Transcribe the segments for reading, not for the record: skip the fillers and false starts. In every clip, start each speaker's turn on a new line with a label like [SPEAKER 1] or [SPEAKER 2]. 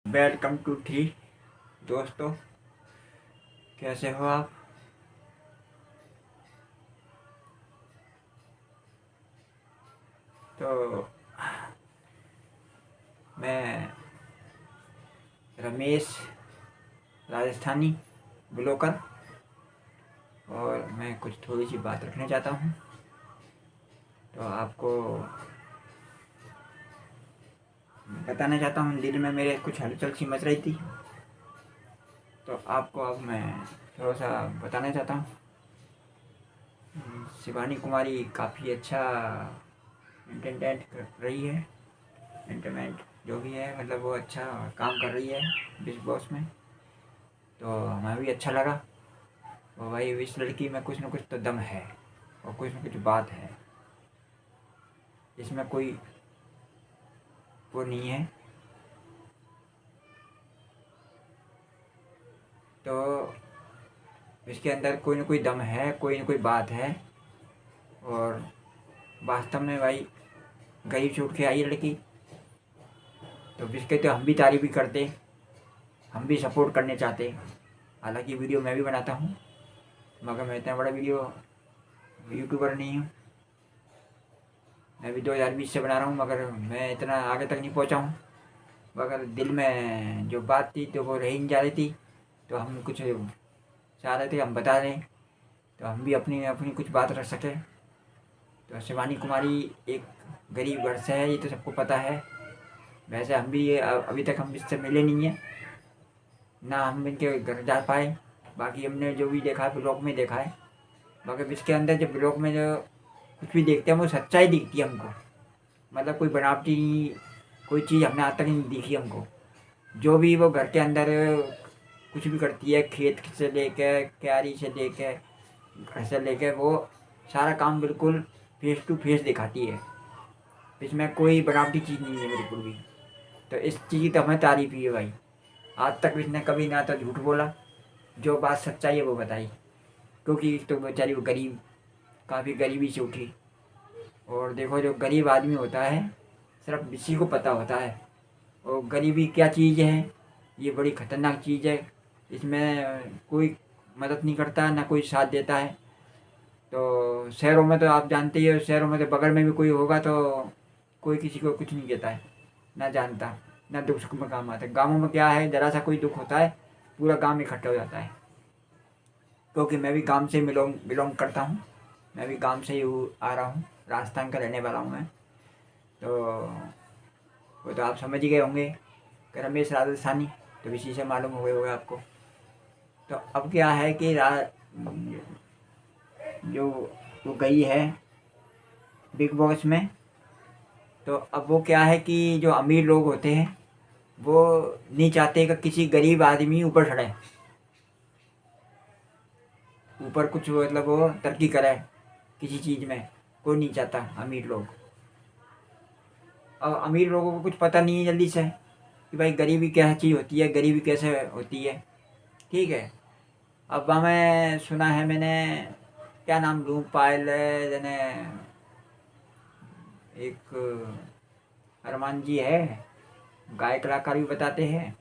[SPEAKER 1] Welcome to T. दोस्तों, कैसे हो आप? तो मैं रमेश, राजस्थानी ब्लॉगर, और मैं कुछ थोड़ी सी बात रखना चाहता हूँ। तो आपको बताना चाहता हूँ, दिल में मेरे कुछ हलचल सी मच रही थी, तो आपको अब मैं थोड़ा सा बताना चाहता हूँ। शिवानी कुमारी काफ़ी अच्छा एंटरटेनमेंट कर रही है। एंटरटेनमेंट जो भी है, मतलब वो अच्छा काम कर रही है बिग बॉस में। तो हमें भी अच्छा लगा। और भाई, इस लड़की में कुछ ना कुछ तो दम है, और कुछ ना कुछ बात है, इसमें कोई वो नहीं है। तो इसके अंदर कोई ना कोई दम है, कोई ना कोई बात है। और वास्तव में भाई, गरीब से उठ के आई लड़की। तो जिसके तो हम भी तारीफ भी करते, हम भी सपोर्ट करने चाहते। हालांकि वीडियो मैं भी बनाता हूँ, मगर मैं इतना बड़ा वीडियो यूट्यूबर नहीं हूँ। मैं भी 2020 से बना रहा हूँ, मगर मैं इतना आगे तक नहीं पहुँचा हूँ। मगर दिल में जो बात थी तो वो रह ही नहीं जा रही थी। तो हम कुछ चाह रहे थे हम बता दें, तो हम भी अपनी अपनी कुछ बात रख सकें। तो शिवानी कुमारी एक गरीब घर से है, ये तो सबको पता है। वैसे हम भी अभी तक हम इससे मिले नहीं हैं, ना हम इनके घर जा पाए। बाकी हमने जो भी देखा है ब्लॉग में देखा है। मगर इसके अंदर जो ब्लॉग में जो कुछ भी देखते हैं वो सच्चाई दिखती है हमको। मतलब कोई बनावटी कोई चीज़ हमने आज तक नहीं दिखी हमको। जो भी वो घर के अंदर कुछ भी करती है, खेत से लेके क्यारी से लेके घर से लेके, वो सारा काम बिल्कुल फेस टू फेस दिखाती है। इसमें कोई बनावटी चीज़ नहीं है बिल्कुल भी। तो इस चीज़ की तो हमें तारीफ ही है भाई। आज तक इसने कभी ना तो झूठ बोला, जो बात सच्चाई है वो बताई। क्योंकि तो बेचारी वो गरीब, काफ़ी गरीबी से उठी। और देखो, जो गरीब आदमी होता है सिर्फ इसी को पता होता है और गरीबी क्या चीज़ है। ये बड़ी ख़तरनाक चीज़ है। इसमें कोई मदद नहीं करता, ना कोई साथ देता है। तो शहरों में तो आप जानते ही हो, शहरों में तो बगल में भी कोई होगा तो कोई किसी को कुछ नहीं कहता है, ना जानता, ना दुख सुख में काम आता है। गाँवों में क्या है, ज़रा सा कोई दुख होता है पूरा गांव इकट्ठा हो जाता है। क्योंकि मैं भी गांव से बिलोंग करता हूँ। मैं भी गांव से ही आ रहा हूँ, राजस्थान का रहने वाला हूँ मैं। तो वो तो आप समझ ही गए होंगे कि रमेश राजस्थानी, तो इसी से मालूम हो गए होगा आपको। तो अब क्या है कि जो वो गई है बिग बॉस में। तो अब वो क्या है कि जो अमीर लोग होते हैं वो नहीं चाहते कि किसी गरीब आदमी ऊपर चढ़े, ऊपर कुछ मतलब वो तरक्की करे किसी चीज़ में। कोई नहीं चाहता अमीर लोग। और अमीर लोगों को कुछ पता नहीं है जल्दी से कि भाई गरीबी क्या चीज़ होती है, गरीबी कैसे होती है। ठीक है। अब हमें सुना है मैंने, क्या नाम लूँ, पायल जने एक अरमान जी है, गायक कलाकार भी बताते हैं,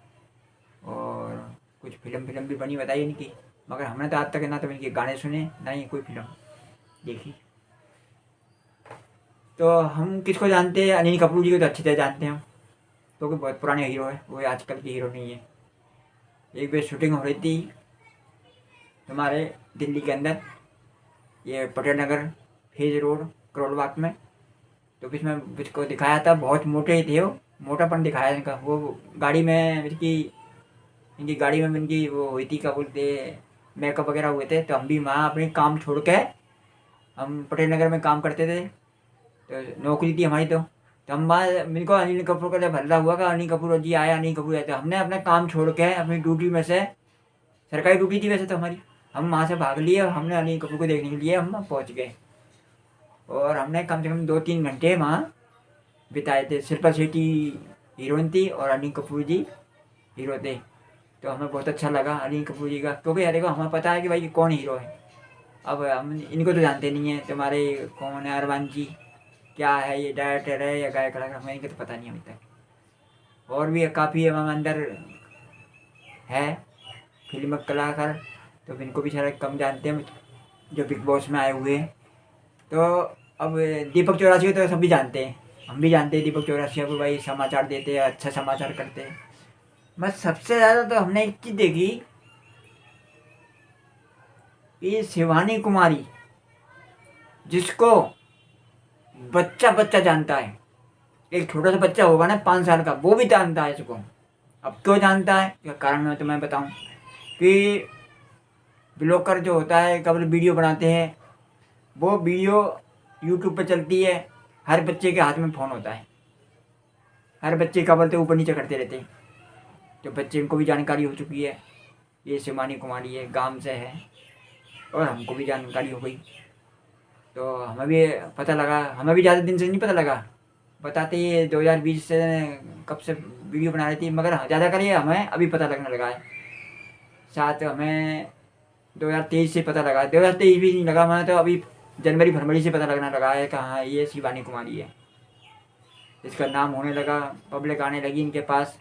[SPEAKER 1] और कुछ फिल्म भी बनी बताई इनकी। मगर हमने तो आज तक ना तो इनके गाने सुने, ना ही कोई फिल्म देखी। तो हम किसको जानते हैं, अनिल कपूर जी को तो अच्छी तरह जानते हैं हम, क्योंकि बहुत पुराने हीरो है, वो आजकल के हीरो नहीं है। एक बार शूटिंग हो रही थी हमारे दिल्ली के अंदर, ये पटेल नगर फेज रोड करोल बाग में। तो इसमें इसको दिखाया था, बहुत मोटे ही थे वो, मोटापन दिखाया इनका। वो गाड़ी में इनकी गाड़ी में इनकी वो हुई थी, क्या बोलते, मेकअप वगैरह हुए थे। तो हम भी वहाँ अपने काम छोड़ के, हम पटेल नगर में काम करते थे, तो नौकरी थी हमारी। तो हम वहाँ इनको अनिल कपूर का जब हल्ला हुआ कि अनिल कपूर जी आए, अनिल कपूर आए, तो हमने अपना काम छोड़ के अपनी ड्यूटी में से, सरकारी ड्यूटी थी वैसे तो हमारी, हम वहाँ से भाग लिए और हमने अनिल कपूर को देखने के लिए हम पहुँच गए। और हमने कम से कम 2-3 घंटे वहाँ बिताए थे। शिल्पा शेट्टी हीरोइन थी और अनिल कपूर जी हीरो थे। तो हमें बहुत अच्छा लगा अनिल कपूर जी का, क्योंकि यार देखो हमें पता है कि भाई ये कौन हीरो है। अब हम इनको तो जानते नहीं है, तुम्हारे कौन है अरमान जी, क्या है, ये डायरेक्टर है या गायक कलाकार, हमें इनका तो पता नहीं अभी तक। और भी काफ़ी हम अंदर है फिल्म कलाकार, तो इनको भी शायद कम जानते हैं जो बिग बॉस में आए हुए हैं। तो अब दीपक चौरासिया तो सभी जानते हैं, हम भी जानते हैं दीपक चौरासिया को, भाई समाचार देते हैं, अच्छा समाचार करते हैं। बस सबसे ज़्यादा तो हमने एक चीज़ देखी, ये शिवानी कुमारी, जिसको बच्चा बच्चा जानता है, एक छोटा सा बच्चा होगा ना 5 साल का, वो भी जानता है इसको। अब क्यों जानता है, क्या कारण मैं तुम्हें बताऊं कि ब्लॉगर जो होता है कब वीडियो बनाते हैं, वो वीडियो यूट्यूब पर चलती है, हर बच्चे के हाथ में फ़ोन होता है, हर बच्चे का बोलते ऊपर नीचे करते रहते हैं, तो बच्चे को भी जानकारी हो चुकी है। ये शिवानी कुमारी है, गांव से है, और हमको भी जानकारी हो गई, तो हमें भी पता लगा, हमें भी ज़्यादा दिन से नहीं पता लगा, बताते ये 2020 से कब से वीडियो बना रही थी, मगर ज़्यादा करिए हमें अभी पता लगने लगा है। साथ हमें 2023 से पता लगा, 2023 भी नहीं लगा, मैं तो अभी जनवरी फरवरी से पता लगने लगा है कि हाँ ये शिवानी कुमारी है, इसका नाम होने लगा, पब्लिक आने लगी इनके पास।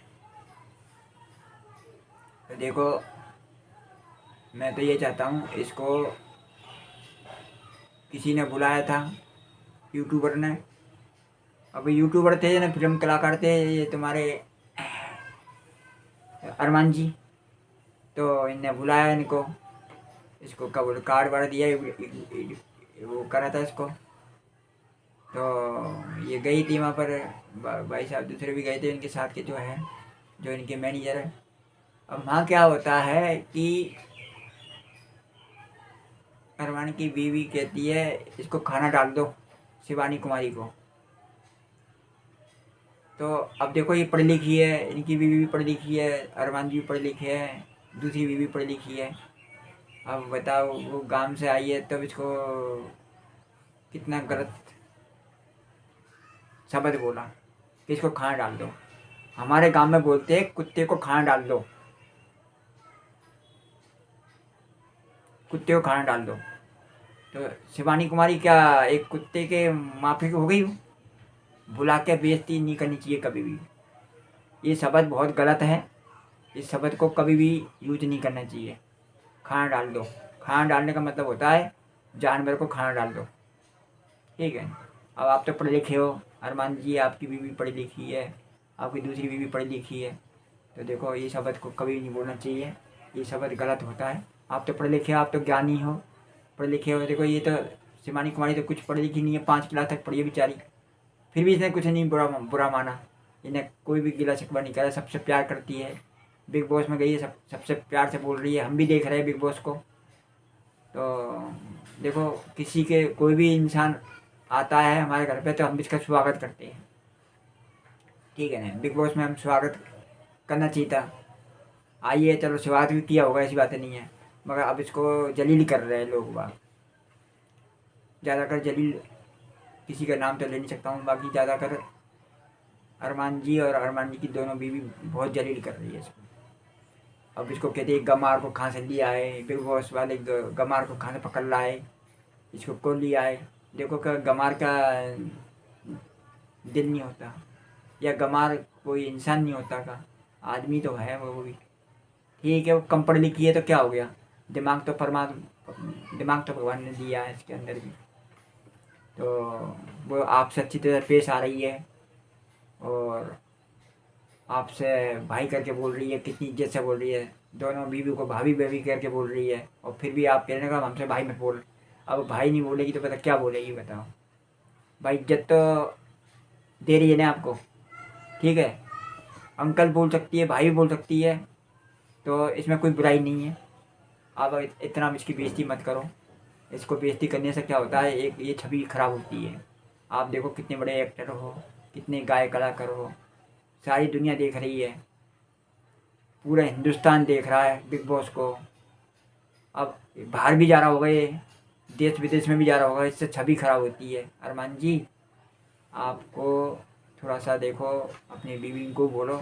[SPEAKER 1] तो देखो, मैं तो ये चाहता हूँ, इसको किसी ने बुलाया था, यूट्यूबर ने, अब यूट्यूबर थे ना, फिल्म कलाकार थे ये तुम्हारे अरमान जी, तो इनने बुलाया इनको, इसको क्या बोले कार्ड वार्ड दिया, वो करा था इसको, तो ये गई थी वहाँ पर, भाई साहब दूसरे भी गए थे इनके साथ के जो है, जो इनके मैनेजर है। अब वहाँ क्या होता है कि अरमान की बीवी कहती है इसको खाना डाल दो शिवानी कुमारी को, तो अब देखो ये पढ़ी लिखी है, इनकी बीवी भी पढ़ी लिखी है, अरमान जी भी पढ़े लिखे हैं, दूसरी बीवी पढ़ी लिखी है। अब बताओ वो गांव से आई है, तब इसको कितना गलत शब्द बोला कि इसको खाना डाल दो। हमारे गांव में बोलते हैं कुत्ते को खाना डाल दो, कुत्ते को खाना डाल दो। तो शिवानी कुमारी क्या एक कुत्ते के माफिक हो गई, बुला के बेइज्जती नहीं करनी चाहिए कभी भी, ये शब्द बहुत गलत है, इस शब्द को कभी भी यूज नहीं करना चाहिए। खाना डाल दो, खाना डालने का मतलब होता है जानवर को खाना डाल दो, ठीक है। अब आप तो पढ़े लिखे हो, अरमान जी आपकी बीवी पढ़ी लिखी है, आपकी दूसरी बीवी पढ़ी लिखी है, तो देखो ये शब्द को कभी नहीं बोलना चाहिए, ये शब्द गलत होता है। आप तो पढ़े लिखे हो, आप तो ज्ञानी हो, पढ़े लिखे हो, देखो ये तो शिवानी कुमारी तो कुछ पढ़ी लिखी नहीं है, 5 क्लास तक पढ़ी है बेचारी, फिर भी इसने कुछ नहीं बुरा माना, इन्हें कोई भी गिला शिकवा नहीं करा, सबसे प्यार करती है, बिग बॉस में गई है, सबसे प्यार से बोल रही है, हम भी देख रहे हैं बिग बॉस को। तो देखो किसी के कोई भी इंसान आता है हमारे घर पे तो हम इसका स्वागत करते हैं, ठीक है ना, बिग बॉस में हम स्वागत करना चाहिए था। आइए चलो स्वागत भी किया होगा, ऐसी बातें नहीं है, मगर अब इसको जलील कर रहे हैं लोग बाग, ज़्यादातर जलील, किसी का नाम तो ले नहीं सकता हूँ, बाकी ज़्यादातर अरमान जी और अरमान जी की दोनों बीवी बहुत जलील कर रही है इसको। अब इसको कहते हैं गमार को कहाँ से लिया है, बिग बॉस वाले गमार को कहाँ से पकड़ लाए, इसको को लिया है। देखो क्या गमार का दिल नहीं होता, या गमार कोई इंसान नहीं होता का, आदमी तो है वो भी, ठीक है, वो कम पढ़ लिखी है तो क्या हो गया, दिमाग तो परमात्मा, दिमाग तो भगवान ने दिया है इसके अंदर भी, तो वो आपसे अच्छी तरह पेश आ रही है, और आपसे भाई करके बोल रही है, कितनी इज्जत से बोल रही है, दोनों बीवी को भाभी बेबी करके बोल रही है, और फिर भी आप कहने का हमसे भाई मत बोल। अब भाई नहीं बोलेगी तो पता क्या बोलेगी बताओ, भाई इज्जत तो दे रही है ना आपको, ठीक है, अंकल बोल सकती है, भाई भी बोल सकती है, तो इसमें कोई बुराई नहीं है। आप इतना इसकी बेइज्जती मत करो, इसको बेइज्जती करने से क्या होता है, एक ये छवि खराब होती है। आप देखो कितने बड़े एक्टर हो, कितने गायक कलाकार हो, सारी दुनिया देख रही है, पूरा हिंदुस्तान देख रहा है बिग बॉस को, अब बाहर भी जा रहा होगा ये, देश विदेश में भी जा रहा होगा, इससे छवि खराब होती है। अरमान जी आपको थोड़ा सा देखो, अपनी बीवी को बोलो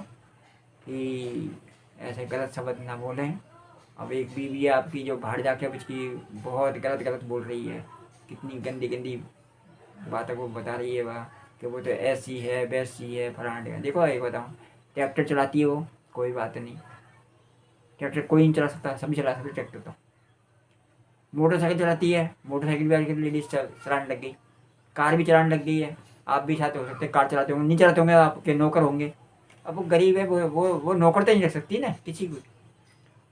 [SPEAKER 1] कि ऐसे गलत शब्द ना बोलें। अब एक बीवी है आपकी जो बाहर जाके अब इसकी बहुत गलत गलत बोल रही है, कितनी गंदी गंदी बातों को बता रही है वह, कि वो तो ऐसी है वैसी है फलाना। देखो एक बताऊँ, ट्रैक्टर चलाती है वो, कोई बात नहीं, ट्रैक्टर कोई नहीं चला सकता, सभी चला सकते ट्रैक्टर। तो मोटरसाइकिल चलाती है, मोटरसाइकिल भी आजकल लेडीज चलाने लग गई, कार भी चलाने लग गई है। आप भी साथ हो सकते हैं, कार चलाते होंगे, नहीं चलाते होंगे, आपके नौकर होंगे। अब वो गरीब है, वो नौकर तो नहीं रख सकती ना किसी को।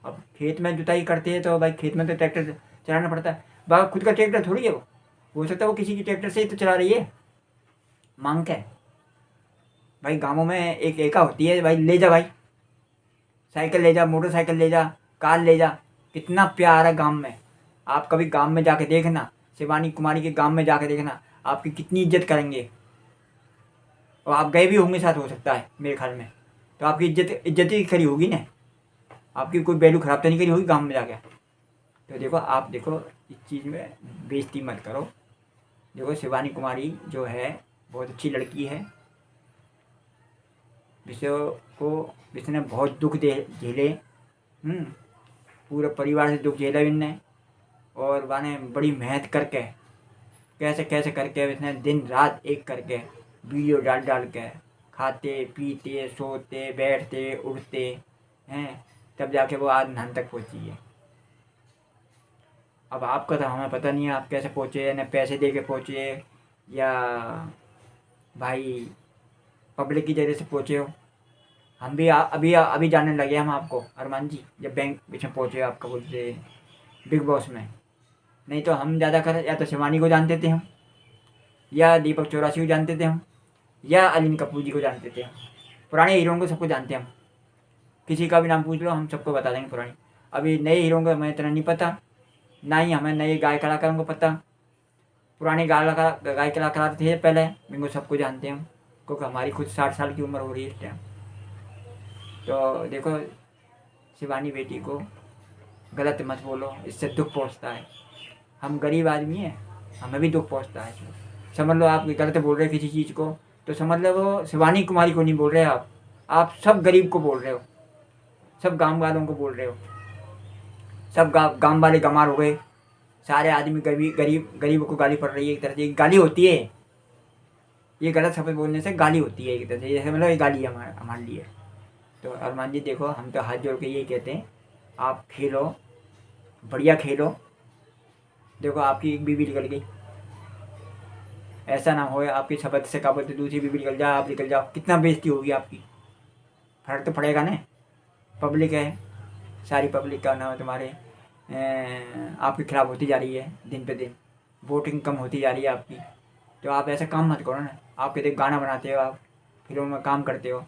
[SPEAKER 1] अब खेत में जुताई करते हैं तो भाई खेत में तो ट्रैक्टर चलाना पड़ता है, बाबा खुद का ट्रैक्टर थोड़ी है वो, हो सकता है वो किसी की ट्रैक्टर से ही तो चला रही है, मांग के। भाई गाँवों में एक एका होती है, भाई ले जा भाई, साइकिल ले जा, मोटरसाइकिल ले जा, कार ले जा, कितना प्यार है गाँव में। आप कभी गाँव में जाके देखना, शिवानी कुमारी के गाँव में जाके देखना, आपकी कितनी इज्जत करेंगे। और आप गए भी होंगे साथ, हो सकता है मेरे ख्याल में, तो आपकी इज्जत ही खरी होगी ना, आपकी कोई वैल्यू खराब तो नहीं करी होगी गाँव में जाके। तो देखो, आप देखो इस चीज़ में बेइज्जती मत करो। देखो शिवानी कुमारी जो है बहुत अच्छी लड़की है, विषय को जिसने बहुत दुख दे झेले, पूरे परिवार से दुख झेला इनने, और वाने बड़ी मेहनत करके कैसे कैसे करके इसने दिन रात एक करके वीडियो डाल डाल के खाते पीते सोते बैठते उठते हैं, तब जाके वो आज नाम तक पहुंची है। अब आपका तो हमें पता नहीं है आप कैसे पहुँचे, न पैसे दे के पहुँचे या भाई पब्लिक की जरिए से पहुँचे हो। हम भी अभी जानने लगे हम आपको अरमान जी, जब बैंक में पहुँचे आपका बोलते बिग बॉस में। नहीं तो हम ज़्यादा कर या तो शिवानी को जानते थे हम, या दीपक चौरासी को जानते थे हम, या अलीन कपूर जी को जानते थे हम। पुराने हीरों को सबको जानते हैं हम, किसी का भी नाम पूछ लो हम सबको बता देंगे पुरानी। अभी नए हीरों का हमें इतना नहीं पता, ना ही हमें नए गाय कलाकारों को पता। पुराने गाय कलाकार थे पहले, इनको सबको जानते हैं हम, क्योंकि हमारी खुद 60 साल की उम्र हो रही है इस टाइम। तो देखो शिवानी बेटी को गलत मत बोलो, इससे दुख पहुंचता है। हम गरीब आदमी हैं, हमें भी दुख पहुंचता है। समझ लो आप गलत बोल रहे हो किसी चीज़ को, तो समझ लो वो शिवानी कुमारी को नहीं बोल रहे आप सब गरीब को बोल रहे हो, सब गांव वालों को बोल रहे हो। सब गांव वाले गंवार हो गए, सारे आदमी गरीब को गाली पड़ रही है। एक तरह से गाली होती है, ये गलत शब्द बोलने से गाली होती है एक तरह से, जैसे मतलब ये गाली है हमारे लिए। तो अरमान जी देखो, हम तो हाथ जोड़ के यही कहते हैं, आप खेलो, बढ़िया खेलो। देखो आपकी एक बीवी निकल गई, ऐसा ना हो आपकी शब्द से का बोलते दूसरी बीवी निकल जाए, आप निकल जाओ, कितना बेइज्जती होगी आपकी। फर्क तो पड़ेगा ना, पब्लिक है, सारी पब्लिक का नाम तुम्हारे आपके खिलाफ होती जा रही है, दिन पे दिन वोटिंग कम होती जा रही है आपकी। तो आप ऐसा काम मत करो ना, आप कहते गाना बनाते हो, आप फिल्मों में काम करते हो,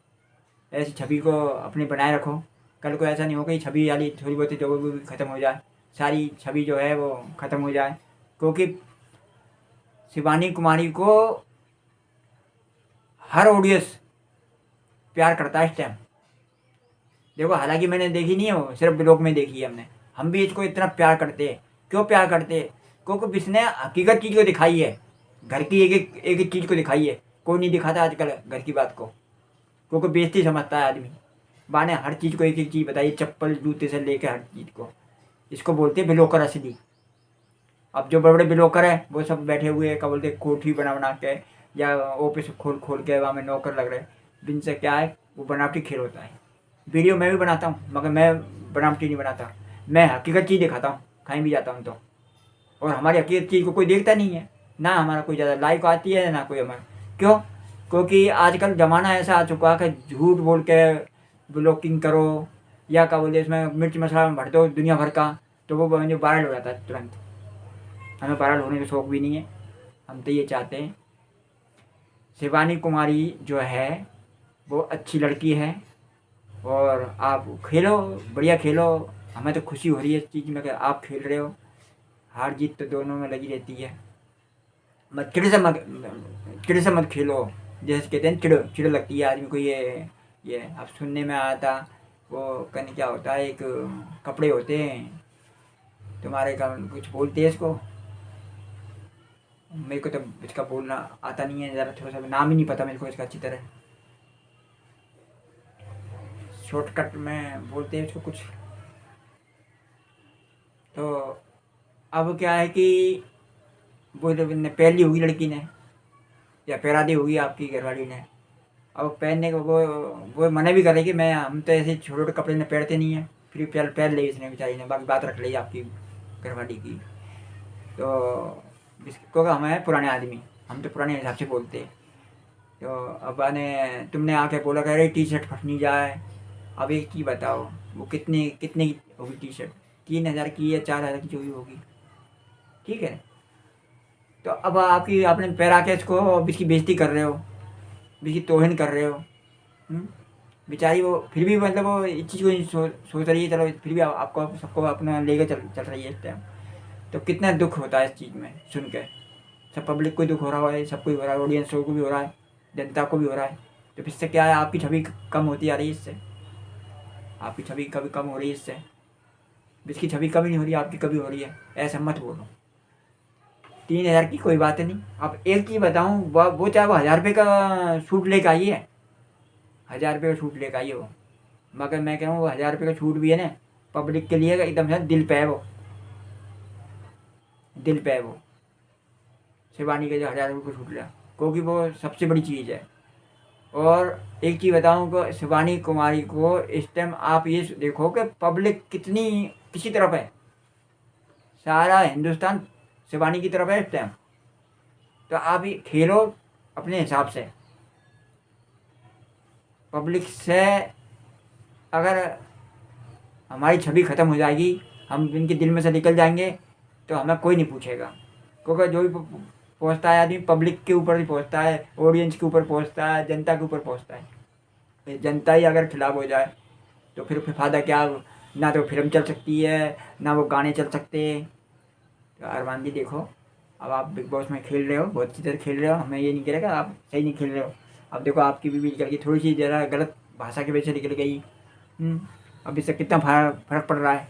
[SPEAKER 1] ऐसी छवि को अपनी बनाए रखो। कल को ऐसा नहीं हो कि छवि वाली थोड़ी बहुत जो भी ख़त्म हो जाए, सारी छवि जो है वो ख़त्म हो जाए। क्योंकि शिवानी कुमारी को हर ऑडियंस प्यार करता है इस टाइम। देखो हालांकि मैंने देखी नहीं है वो, सिर्फ ब्लॉग में देखी है हमने। हम भी इसको इतना प्यार करते हैं, क्यों प्यार करते हैं? क्योंकि इसने हकीकत चीज़ को दिखाई है, घर की एक चीज़ को दिखाई है। कोई नहीं दिखाता आजकल घर की बात को, क्योंकि बेइज्जती समझता है आदमी। बाने हर चीज़ को एक एक चीज़ बताइए, चप्पल जूते से लेकर हर चीज़ को। इसको बोलते हैं ब्लॉकर असली। अब जो बड़े बड़े ब्लॉकर है वो सब बैठे हुए हैं, क्या बोलते हैं, कोठी बना बना के या ऑफिस खोल खोल के वहाँ में नौकर लग रहे, जिनसे क्या है वो बनावटी खेल होता है। वीडियो मैं भी बनाता हूँ, मगर मैं बनावटी नहीं बनाता, मैं हकीकत चीज़ दिखाता हूँ कहीं भी जाता हूँ तो। और हमारी हकीकत चीज़ को कोई देखता नहीं है ना, हमारा कोई ज़्यादा लाइक आती है ना कोई हमारा। क्यों? क्योंकि आजकल ज़माना ऐसा आ चुका है कि झूठ बोल के ब्लॉकिंग करो, या क्या बोलते इसमें मिर्च मसाला भर दो दुनिया भर का, तो वो जो वायरल हो जाता है तुरंत। हमें वायरल होने का शौक भी नहीं है, हम तो ये चाहते हैं शिवानी कुमारी जो है वो अच्छी लड़की है, और आप खेलो, बढ़िया खेलो। हमें तो खुशी हो रही है इस चीज़ में कि आप खेल रहे हो। हार जीत तो दोनों में लगी रहती है, मत चिड़ से मत खेलो। जैसे कहते हैं चिड़ लगती है आदमी को। ये अब सुनने में आया था, वो कहने क्या होता है, एक कपड़े होते हैं तुम्हारे का, कुछ बोलते हैं इसको, मेरे को तो इसका बोलना आता नहीं है, ज़रा थोड़ा सा नाम ही नहीं पता मेरे को इसका अच्छी तरह, शॉर्टकट में बोलते हैं इसको कुछ। तो अब क्या है कि वो जब ने पहली होगी लड़की ने, या पैरादी होगी आपकी घरवाली ने, अब पहनने को वो मना भी कर रही कि मैं हम तो ऐसे छोटे छोटे कपड़े ने पहनते नहीं है, फिर पहन ली इसने बेचारी ने, बाकी बात रख ली आपकी घरवाली की। तो क्योंकि हम हैं पुराने आदमी, हम तो पुराने हिसाब से बोलते हैं। तो अब्बा ने तुमने आके बोला कह रही टी शर्ट फटनी जाए। अब एक चीज़ बताओ, वो कितनी कितनी की होगी टी शर्ट? 3,000 की या 4,000 की जो भी होगी, ठीक है। तो अब आपकी आपने पैर आके इसको इसकी बेइज्जती कर रहे हो, इसकी तोहिन कर रहे हो। हम्म? बेचारी वो फिर भी मतलब वो इस चीज़ को नहीं सोच रही है, चलो फिर भी आपको सबको अपना लेके चल रही है इस टाइम। तो कितना दुख होता है इस चीज़ में सुन के। सब पब्लिक को दुख हो रहा है, सबको ही हो रहा है, ऑडियंस को भी हो रहा है, जनता को भी हो रहा है। तो इससे क्या है, आपकी छवि कम होती आ रही है इससे, आपकी छवि कभी कम हो रही है इससे। इसकी छवि कभी नहीं हो रही, आपकी कभी हो रही है, ऐसा मत बोलो। 3,000 की कोई बात नहीं। अब एक चीज़ बताऊँ, वो चाहे वो 1,000 रुपये का सूट लेकर आई है, 1,000 रुपये का सूट लेकर आई है वो, मगर मैं कह रहा हूँ वो 1,000 रुपये का सूट भी है ना, पब्लिक के लिए एकदम से दिल पे है वो, दिल पे है वो। शिवानी का जो 1,000 रुपये का सूट लिया, क्योंकि वो सबसे बड़ी चीज़ है। और एक चीज़ बताऊँ कि शिवानी कुमारी को इस टाइम आप ये देखो कि पब्लिक कितनी किसी तरफ है, सारा हिंदुस्तान शिवानी की तरफ है इस टाइम। तो आप ये खेलो अपने हिसाब से, पब्लिक से अगर हमारी छवि ख़त्म हो जाएगी, हम इनके दिल में से निकल जाएंगे, तो हमें कोई नहीं पूछेगा। क्योंकि जो भी पहुँचता है आदमी पब्लिक के ऊपर ही पहुँचता है, ऑडियंस के ऊपर पहुँचता है, जनता के ऊपर पहुँचता है। जनता ही अगर खिलाफ हो जाए तो फिर फ़ायदा क्या? ना तो फिल्म चल सकती है, ना वो गाने चल सकते। तो अरमान जी देखो, अब आप बिग बॉस में खेल रहे हो, बहुत अच्छी तरह खेल रहे हो, हमें ये नहीं कह रहा कि आप सही नहीं खेल रहे हो। अब देखो आपकी भी निकल गई, थोड़ी सी ज़रा गलत भाषा की वजह से निकल गई। अब इससे कितना फर्क पड़ रहा है,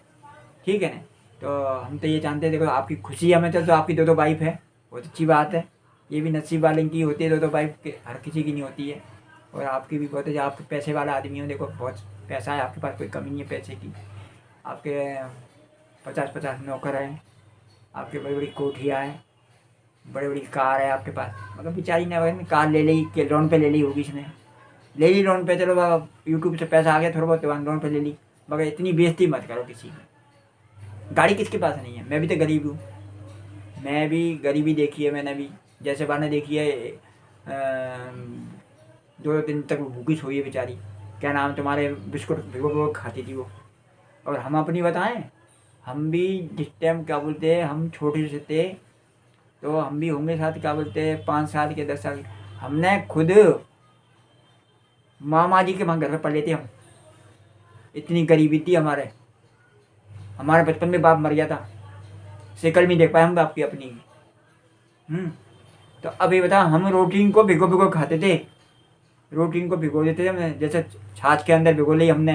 [SPEAKER 1] ठीक है ना। तो हम तो ये जानते हैं, देखो आपकी खुशी हमें तो आपकी दो वाइफ है, बहुत अच्छी बात है। ये भी नसीब वाले की होती है, दो वाइफ के, हर किसी की नहीं होती है। और आपकी भी बहुत है, आप पैसे वाला आदमी हो, देखो बहुत पैसा है आपके पास, कोई कमी नहीं है पैसे की। आपके 50-50 नौकर हैं, आपके बड़ी बड़ी कोठियाँ हैं, बड़ी बड़ी कार है आपके पास। मगर बेचारी ने कार ले ली कि लोन पे ले ली होगी इसने, ले ली लोन पे, चलो बाबा यूट्यूब से पैसा आ गया थोड़ा बहुत, लोन पे ले ली। मगर इतनी बेइज्जती मत करो किसी की। गाड़ी किसके पास नहीं है? मैं भी तो गरीब हूँ, मैं भी गरीबी देखी है मैंने भी। जैसे मैंने देखी है 2 दिन तक वो भूखी सोई है बेचारी, क्या नाम तुम्हारे, बिस्कुट भिगो भिगो खाती थी वो। और हम अपनी बताएं, हम भी जिस टाइम क्या बोलते हैं हम छोटे से थे, तो हम भी होंगे साथ क्या बोलते हैं 5 साल के 10 साल, हमने खुद मामा जी के वहाँ घर में पले थे हम। इतनी गरीबी थी हमारे बचपन में बाप मर गया था, शक्ल नहीं देख पाए हम बाप की अपनी। तो अब ये बता, हम रोटी को भिगो भिगो खाते थे, रोटी को भिगो देते थे हमने, जैसे छाछ के अंदर भिगो ली हमने,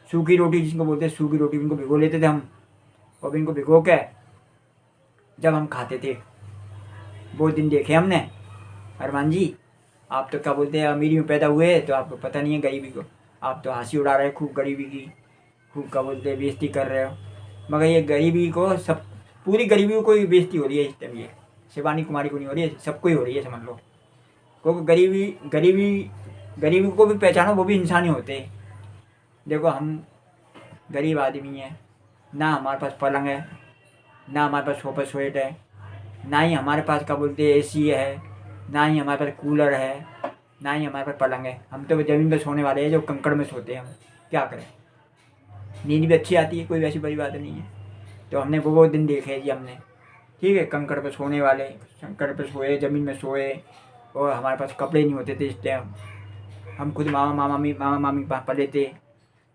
[SPEAKER 1] सूखी रोटी जिसको बोलते हैं, सूखी रोटी उनको भिगो लेते थे हम। और इनको भिगो के जब हम खाते थे, वो दिन देखे हमने। अरमान जी आप तो क्या बोलते हैं अमीरी में पैदा हुए, तो आपको पता नहीं है गरीबी को, आप तो हंसी उड़ा रहे हैं खूब गरीबी की, खूब क्या बोलते हैं बेइज्जती कर रहे हो। मगर ये गरीबी को सब, पूरी गरीबी को ही बेइज्जती हो रही है इस टाइम, ये शिवानी कुमारी को नहीं हो रही है, सबको ही हो रही है समझ लो। क्योंकि गरीबी गरीबी गरीबी को भी पहचानो, वो भी इंसान ही होते हैं। देखो हम गरीब आदमी हैं, ना हमारे पास पलंग है, ना हमारे पास सोफा सेट है, ना ही हमारे पास क्या बोलते हैं एसी है, ना ही हमारे पास कूलर है, ना ही हमारे पास पलंग है। हम तो ज़मीन पर सोने वाले हैं, जो कंकड़ में सोते हैं हम, क्या करें। नींद भी अच्छी आती है, कोई वैसी बड़ी बात नहीं है। तो हमने वो दिन देखे जी हमने, ठीक है, कंकड़ पे सोने वाले, कंकड़ पे सोए, ज़मीन में सोए। और हमारे पास कपड़े नहीं होते थे इस टाइम, हम खुद मामा मामी के पास पले थे।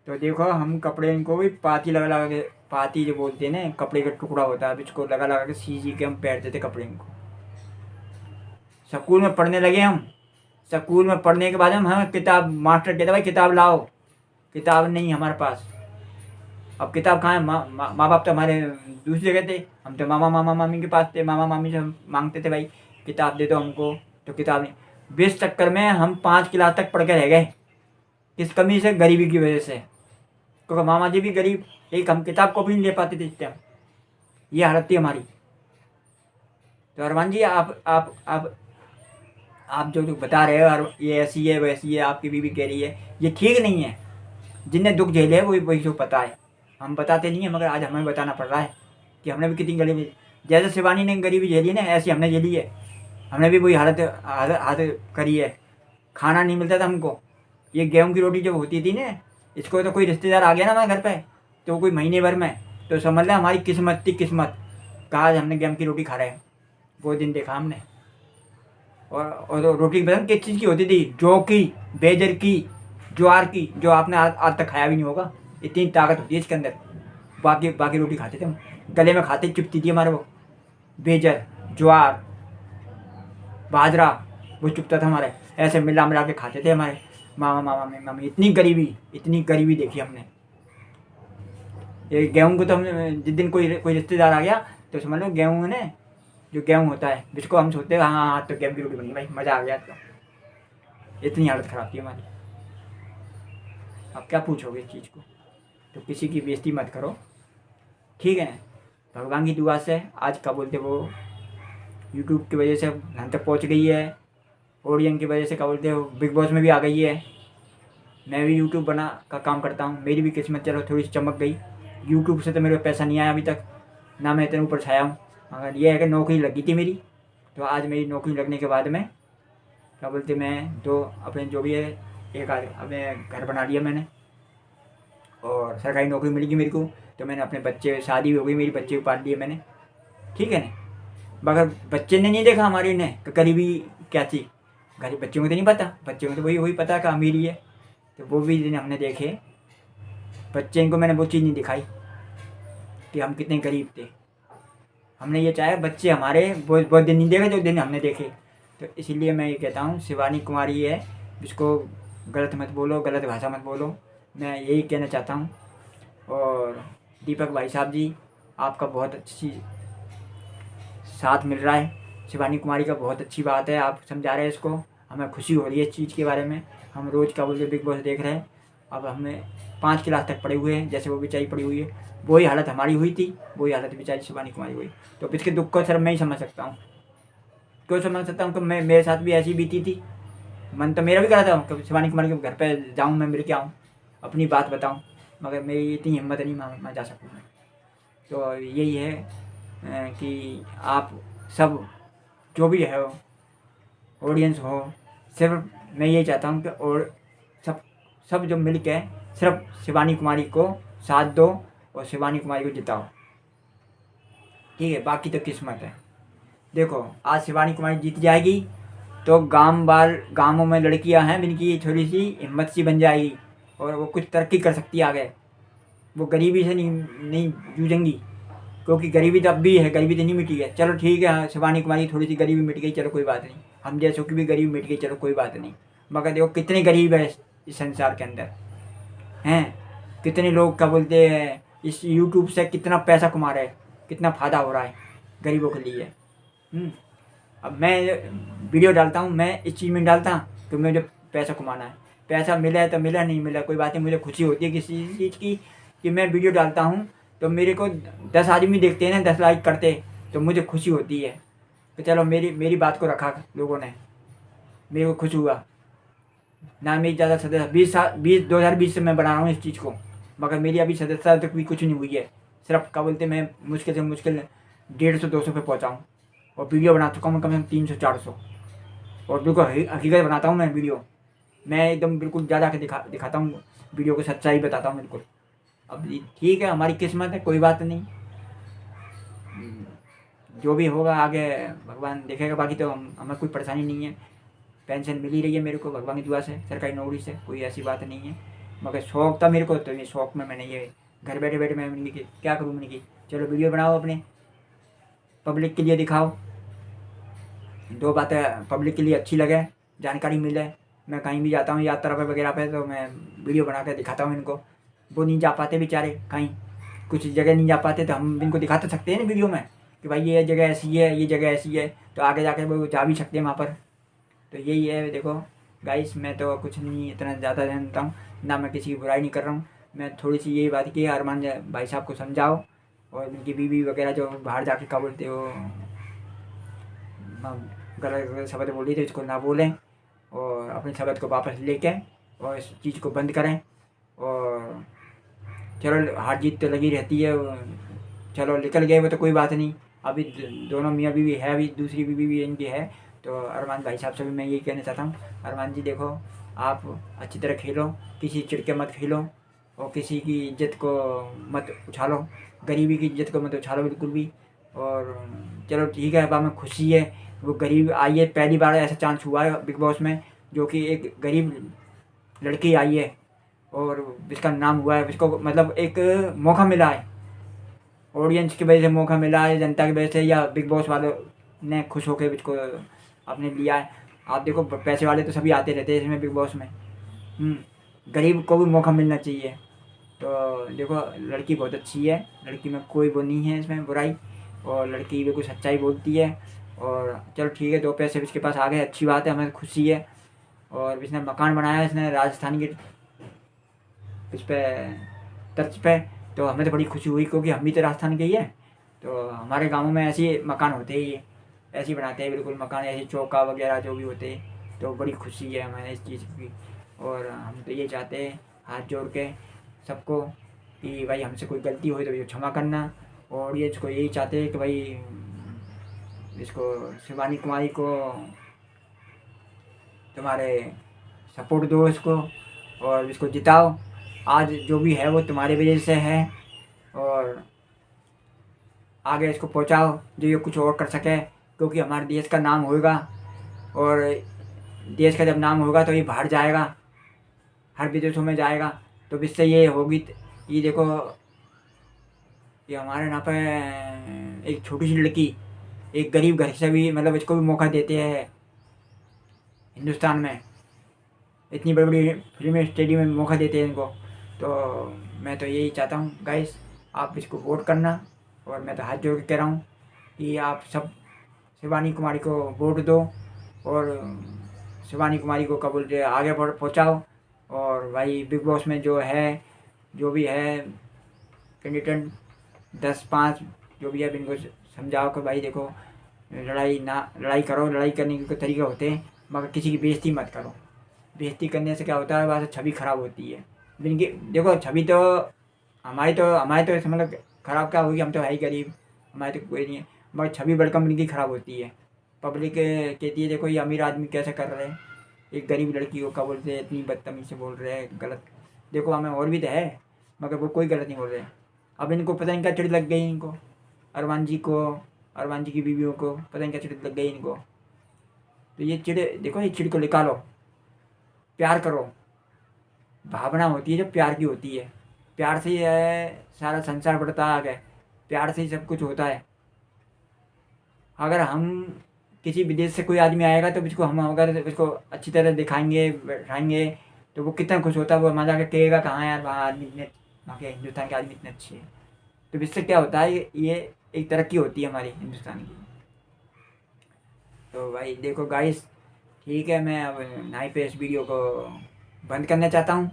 [SPEAKER 1] तो देखो हम कपड़े इनको भी पाती लगा लगा के, पाती जो बोलते हैं ना, कपड़े का टुकड़ा होता है, इसको लगा लगा के सी के हम पहनते थे कपड़े इनको। स्कूल में पढ़ने लगे हम, स्कूल में पढ़ने के बाद हमें किताब, मास्टर कहता भाई किताब लाओ, किताब नहीं हमारे पास। अब किताब कहाँ है, माँ बाप तो हमारे दूसरी जगह थे, हम तो मामा मामी के पास थे, मामा मामी से हम मांगते थे भाई किताब दे दो हमको, तो किताब नहीं। 20 चक्कर में हम 5 क्लास तक पढ़ के रह गए, किस कमी से, गरीबी की वजह से। क्योंकि मामा जी भी गरीब, एक हम किताब को भी नहीं ले पाते थे इस टाइम, ये हालत थी हमारी। तो अरमान जी आप आप जो जो बता रहे हो और ये ऐसी है वैसी है, आपकी बीवी कह रही है, ये ठीक नहीं है। जिनने दुख झेले है वही वही जो पता है। हम बताते नहीं है, मगर आज हमें बताना पड़ रहा है कि हमने भी कितनी गरीबी, जैसे शिवानी ने गरीबी झेली है ना, ऐसी हमने झेली है। हमने भी वही हालत हालत हालत करी है। खाना नहीं मिलता था हमको। ये गेहूं की रोटी जब होती थी ना, इसको तो कोई रिश्तेदार आ गया ना हमारे घर पे, तो कोई महीने भर में, तो समझ लें हमारी किस्मत थी, किस्मत। कहा आज हमने गेहूं की रोटी खा रहे हैं, वो दिन देखा हमने। और तो रोटी पसंद किस चीज़ की होती थी? जौ की, बेजर की, ज्वार की, जो आपने आज तक खाया भी नहीं होगा। इतनी ताकत होती है इसके अंदर। बाकी बाकी रोटी खाते थे हम, गले में खाते चुपती थी हमारे वो। बेजर, ज्वार, बाजरा, वो चुपता था हमारे। ऐसे मिला मिला के खाते थे हमारे मामा मामा में मम्मी। इतनी गरीबी देखी हमने। ये गेहूं को तो हमने जिस दिन कोई कोई रिश्तेदार आ गया, तो समझ लो गेहूं ने, जो गेहूं होता है जिसको हम सोचते हैं हाँ हाँ तो गेहूं की रोटी बनी भाई, मज़ा आ गया। तो इतनी हालत ख़राब थी हमारी। अब क्या पूछोगे इस चीज़ को? तो किसी की बेइज्जती मत करो, ठीक है ना। भगवान की दुआ से आज क्या बोलते वो यूट्यूब की वजह से यहाँ तक पहुँच गई है। ऑडियंस की वजह से क्या बोलते हो बिग बॉस में भी आ गई है। मैं भी यूट्यूब बना का काम करता हूँ, मेरी भी किस्मत चलो थोड़ी सी चमक गई। यूट्यूब से तो मेरे को पैसा नहीं आया अभी तक, ना मैं इतने ऊपर छाया हूँ। मगर ये है कि नौकरी लगी थी मेरी, तो आज मेरी नौकरी लगने के बाद में क्या बोलते मैं दो अपने जो भी है एक अपने घर बना लिया मैंने, और सरकारी नौकरी मिल गई मेरे को। तो मैंने अपने बच्चे, शादी हो गई मेरी, बच्चे पाल लिए मैंने, ठीक है ना। मगर बच्चे ने नहीं देखा हमारे ने गरीबी क्या थी। गरीब बच्चों को तो नहीं पता, बच्चों को तो वही वही पता कि अमीरी है। तो वो भी दिन हमने देखे, बच्चे को मैंने वो चीज़ नहीं दिखाई कि हम कितने गरीब थे। हमने ये चाहे बच्चे हमारे बहुत बहुत दिन नहीं देखे जो दिन हमने देखे। तो इसीलिए मैं ये कहता हूँ शिवानी कुमारी है, जिसको गलत मत बोलो, गलत भाषा मत बोलो, मैं यही कहना चाहता हूँ। और दीपक भाई साहब जी, आपका बहुत अच्छी साथ मिल रहा है। शिवानी कुमारी का बहुत अच्छी बात है, आप समझा रहे हैं इसको, हमें खुशी हो रही है इस चीज़ के बारे में। हम रोज़ का बोलते बिग बॉस देख रहे हैं। अब हमें 5 क्लास तक पढ़े हुए हैं, जैसे वो बेचारी पड़ी हुई है, वही हालत हमारी हुई थी, वही हालत बेचारी शिवानी कुमारी हुई। तो इसके दुख को सिर्फ मैं ही समझ सकता हूँ। क्यों समझ सकता हूँ? तो मैं, मेरे साथ भी ऐसी बीती थी। मन तो मेरा भी करा था कि शिवानी कुमारी के घर पर जाऊँ, मैं मिल के आऊँ, अपनी बात बताऊँ, मगर मेरी इतनी हिम्मत नहीं मैं जा सकूँ। तो यही है कि आप सब जो भी है ऑडियंस हो, सिर्फ मैं ये चाहता हूँ कि और सब सब जो मिल के सिर्फ शिवानी कुमारी को साथ दो और शिवानी कुमारी को जिताओ, ठीक है। बाकी तो किस्मत है। देखो आज शिवानी कुमारी जीत जाएगी तो गांवों में लड़कियां हैं जिनकी थोड़ी सी हिम्मत सी बन जाएगी और वो कुछ तरक्की कर सकती है आगे। वो गरीबी से नहीं जूझेंगी, क्योंकि गरीबी तो अब भी है, गरीबी तो नहीं मिटी है। चलो ठीक है, हाँ, शिवानी कुमारी थोड़ी सी गरीबी मिट गई, चलो कोई बात नहीं। हम जैसों की भी गरीबी मिट गई, चलो कोई बात नहीं। मगर देखो कितने गरीब है इस संसार के अंदर हैं। कितने लोग क्या बोलते हैं इस यूट्यूब से कितना पैसा कमा रहे हैं, कितना फ़ायदा हो रहा है गरीबों के लिए। अब मैं वीडियो डालता हूँ, मैं इस चीज़ में डालता हूँ कि मुझे पैसा कमाना है। पैसा मिला है तो मिला, नहीं मिला कोई बात नहीं। मुझे खुशी होती है किसी चीज़ की कि मैं वीडियो डालता हूँ तो मेरे को 10 आदमी देखते हैं ना, 10 लाइक करते, तो मुझे खुशी होती है कि चलो मेरी बात को रखा लोगों ने, मेरे को खुश हुआ ना। मेरी ज़्यादा सदस्य 2020 से मैं बना रहा हूँ इस चीज़ को, मगर मेरी अभी सदस्यता तक भी कुछ नहीं हुई है। सिर्फ क्या बोलते मैं मुश्किल से मुश्किल 150-200 पे पहुँचा हूँ और वीडियो बना चुका हूँ कम से कम 300-400। और बिल्कुल हकीकत बनाता हूँ मैं वीडियो, मैं एकदम बिल्कुल ज़्यादा के दिखाता हूँ वीडियो को, सच्चाई बताता हूँ बिल्कुल। अब ठीक है, हमारी किस्मत है, कोई बात नहीं। जो भी होगा आगे भगवान देखेगा। बाकी तो हमें कोई परेशानी नहीं है, पेंशन मिल ही रही है मेरे को भगवान की दुआ से, सरकारी नौकरी से, कोई ऐसी बात नहीं है। मगर शौक था मेरे को, तो ये शौक में मैंने ये घर बैठे बैठे मैंने की क्या करूँ, मैंने की चलो वीडियो बनाओ अपने, पब्लिक के लिए दिखाओ, दो बातें पब्लिक के लिए अच्छी लगे, जानकारी मिले। मैं कहीं भी जाता हूँ यात्रा पे वगैरह पे, तो मैं वीडियो बना कर दिखाता हूँ इनको। वो नहीं जा पाते बेचारे कहीं, कुछ जगह नहीं जा पाते, तो हम इनको दिखा तो सकते हैं ना वीडियो में कि भाई ये जगह ऐसी है, ये जगह ऐसी है, तो आगे जाके वो जा भी सकते हैं वहाँ पर। तो यही है। देखो गाइस, मैं तो कुछ नहीं इतना ज़्यादा जानता हूँ, ना मैं किसी की बुराई नहीं कर रहा हूँ। मैं थोड़ी सी यही बात की अरमान भाई साहब को समझाओ, और उनकी बीवी वगैरह जो बाहर जाके क्या बोलते हो गलत गलत शब्द बोली तो इसको ना बोलें और अपने शब्द को वापस लेके और इस चीज़ को बंद करें। और चलो हार जीत तो लगी रहती है, चलो निकल गए वो तो कोई बात नहीं। अभी दोनों मियाँ बीवी है, अभी दूसरी बीवी भी इनकी है। तो अरमान भाई साहब से भी मैं यही कहना चाहता हूँ, अरमान जी देखो आप अच्छी तरह खेलो, किसी चिढ़ के मत खेलो और किसी की इज्जत को मत उछालो, गरीबी की इज्जत को मत उछालो बिल्कुल भी। और चलो ठीक है, अब हमें खुशी है वो गरीब आई है, पहली बार ऐसा चांस हुआ है बिग बॉस में जो कि एक गरीब लड़की आई है और जिसका नाम हुआ है, जिसको मतलब एक मौका मिला है, ऑडियंस की वजह से मौका मिला है, जनता की वजह से या बिग बॉस वालों ने खुश होकर इसको अपने लिया है। आप देखो पैसे वाले तो सभी आते रहते हैं इसमें बिग बॉस में, गरीब को भी मौका मिलना चाहिए। तो देखो लड़की बहुत अच्छी है, लड़की में कोई वो नहीं है इसमें बुराई, और लड़की बिल्कुल सच्चाई बोलती है। और चलो ठीक है, 2 पैसे भी इसके पास आ गए, अच्छी बात है, हमें खुशी है। और इसने मकान बनाया है, इसने राजस्थान के इस पे तर्ज पे, तो हमें तो बड़ी खुशी हुई क्योंकि हम भी तो राजस्थान के ही है। तो हमारे गाँव में ऐसे ही मकान होते ही है, ऐसे ही बनाते हैं बिल्कुल मकान, ऐसे चौका वगैरह जो भी होते हैं। तो बड़ी खुशी है हमें इस चीज़ की। और हम तो ये चाहते हैं हाथ जोड़ के सबको कि भाई हमसे कोई गलती हुई तो ये क्षमा करना। और ये इसको यही चाहते हैं कि भाई इसको शिवानी कुमारी को तुम्हारे सपोर्ट दो इसको और इसको जिताओ। आज जो भी है वो तुम्हारी वजह से है और आगे इसको पहुंचाओ जो ये कुछ और कर सके, क्योंकि हमारे देश का नाम होगा और देश का जब नाम होगा तो ये बाहर जाएगा, हर विदेशों में जाएगा। तो इससे ये होगी, ये देखो ये हमारे यहाँ पे एक छोटी सी लड़की एक गरीब घर से भी मतलब इसको भी मौका देते हैं हिंदुस्तान में, इतनी बड़ी बड़ी फिल्म स्टेडियम में मौका देते हैं इनको। तो मैं तो यही चाहता हूँ गाइस, आप इसको वोट करना। और मैं तो हाथ जोड़ के कह रहा हूँ कि आप सब शिवानी कुमारी को वोट दो और शिवानी कुमारी को कबूल आगे पहुँचाओ। और भाई बिग बॉस में जो है जो भी है कैंडिडेट 10-5 जो भी है इनको समझाओ कि भाई देखो लड़ाई करो, लड़ाई करने के तरीके होते हैं, मगर किसी की बेइज्जती मत करो। बेइज्जती करने से क्या होता है, वहाँ से छवि खराब होती है। इनकी देखो छवि तो हमारी तो मतलब खराब क्या होगी, हम तो है ही गरीब, हमारे तो कोई नहीं है, मगर छवि बड़कम इनकी खराब होती है। पब्लिक कहती है देखो ये अमीर आदमी कैसे कर रहे हैं, एक गरीब लड़की को क्या बोलते हैं, इतनी बदतमीज़ी से बोल रहे हैं गलत। देखो हमें और भी तो है, मगर वो कोई गलत नहीं बोल रहे। अब इनको पता नहीं क्या चिढ़ लग गई इनको, अरमान जी को, अरमान जी की बीवियों को पता नहीं क्या चिढ़ लग गई इनको। तो ये चिढ़ देखो, ये चिढ़ को निकालो, प्यार करो। भावना होती है जो प्यार की होती है, प्यार से ही है सारा संसार बढ़ता है आगे, प्यार से ही सब कुछ होता है। अगर हम किसी विदेश से कोई आदमी आएगा तो इसको हम अगर इसको अच्छी तरह दिखाएंगे बैठाएंगे तो वो कितना खुश होता है, वो हमारा जाकर कहेगा कहाँ यार वहाँ आदमी इतने, वहाँ के हिंदुस्तान के आदमी इतने अच्छे हैं। तो इससे क्या होता है, ये एक तरक्की होती है हमारी हिंदुस्तान की। तो भाई देखो गाइस, ठीक है, मैं अब नाई पे इस वीडियो को बंद करना चाहता हूँ।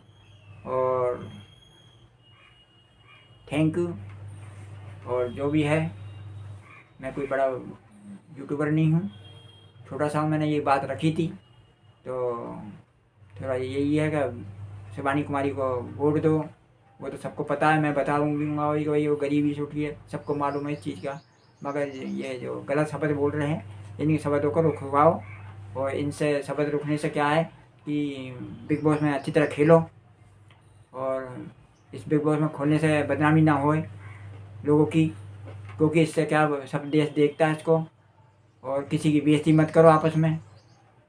[SPEAKER 1] और थैंक यू। और जो भी है, मैं कोई बड़ा यूट्यूबर नहीं हूँ, छोटा सा हूँ, मैंने ये बात रखी थी। तो थोड़ा यही है कि शिवानी कुमारी को वोट दो। वो तो सबको पता है, मैं बताऊँगा वही वही वो गरीबी से उठी है, सबको मालूम है इस चीज़ का। मगर ये जो गलत शब्द बोल रहे हैं इनकी शब्दों को रुकवाओ। और इनसे शब्द रुकने से क्या है कि बिग बॉस में अच्छी तरह खेलो और इस बिग बॉस में खोलने से बदनामी ना होए लोगों की, क्योंकि इससे क्या सब देश देखता है इसको। और किसी की बेइज्जती मत करो आपस में,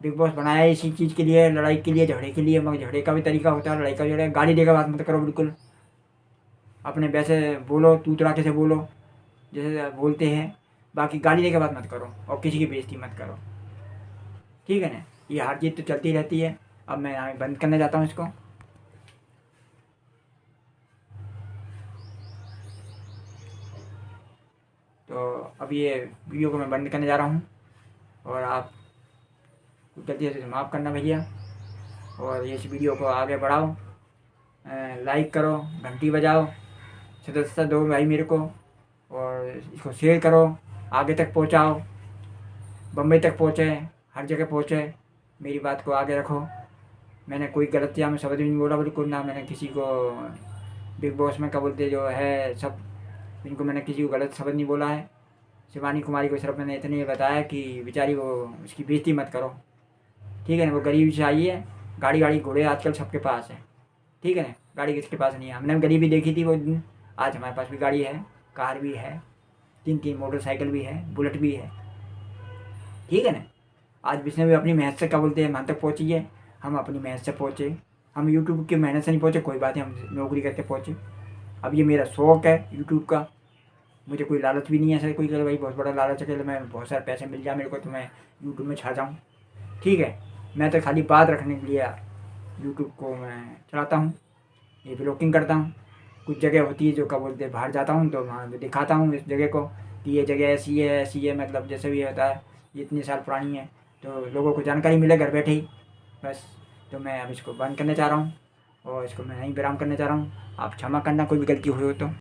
[SPEAKER 1] बिग बॉस बनाया इसी चीज़ के लिए, लड़ाई के लिए, झगड़े के लिए, मगर झगड़े का भी तरीका होता है, लड़ाई का झगड़ा गाली देकर बात मत करो बिल्कुल। अपने वैसे बोलो, तू तड़ाके से बोलो जैसे बोलते हैं, बाकी गाली देकर बात मत करो और किसी की बेइज्जती मत करो, ठीक है ना। ये हार जीत तो चलती रहती है। अब मैं यहाँ बंद करना चाहता हूँ इसको। तो अब ये वीडियो को मैं बंद करने जा रहा हूँ और आप गलती से माफ़ करना भैया। और इस वीडियो को आगे बढ़ाओ, लाइक करो, घंटी बजाओ, सदस्यता दो भाई मेरे को, और इसको शेयर करो, आगे तक पहुँचाओ। बम्बई तक पहुँचे, हर जगह पहुँचे, मेरी बात को आगे रखो। मैंने कोई गलत या मैं शब्द भी नहीं बोला बिल्कुल ना, मैंने किसी को बिग बॉस में क्या बोलते जो है सब, इनको मैंने किसी को गलत शब्द नहीं बोला है। शिवानी कुमारी को सिर्फ मैंने इतने बताया कि बेचारी वो उसकी बेइज्जती मत करो, ठीक है ना। वो गरीबी से आई है, गाड़ी गाड़ी घोड़े आजकल सबके पास है, ठीक है ना। गाड़ी किसके पास नहीं है, हमने भी गरीबी देखी थी वो दिन, आज हमारे पास भी गाड़ी है, कार भी है, 3-3 मोटरसाइकिल भी है, बुलेट भी है, ठीक है ना। आज जिसने भी अपनी मेहनत से क्या बोलते हैं वहाँ तक पहुँची है, हम अपनी मेहनत से पहुँचे। हम यूट्यूब की मेहनत से नहीं पहुँचे, कोई बात नहीं, हम नौकरी करके पहुँचे। अब ये मेरा शौक़ है यूट्यूब का, मुझे कोई लालच भी नहीं है ऐसा कोई कि भाई बहुत बड़ा लालच है कि मैं बहुत सारे पैसे मिल जाए मेरे को तो मैं यूट्यूब में छा जाऊँ, ठीक है। मैं तो खाली बात रखने के लिए यूट्यूब को मैं चलाता हूँ, ये ब्लॉगिंग करता हूँ। कुछ जगह होती है जो क्या बोलते हैं बाहर जाता हूँ तो वहाँ दिखाता हूँ इस जगह को कि ये जगह ऐसी है, मतलब जैसे भी होता है ये इतने साल पुरानी है, तो लोगों को जानकारी मिले घर बैठे ही बस। तो मैं अब इसको बंद करना चाह रहा हूँ और इसको मैं यहीं विराम करना चाह रहा हूँ। आप क्षमा करना कोई भी गलती हुई हो तो।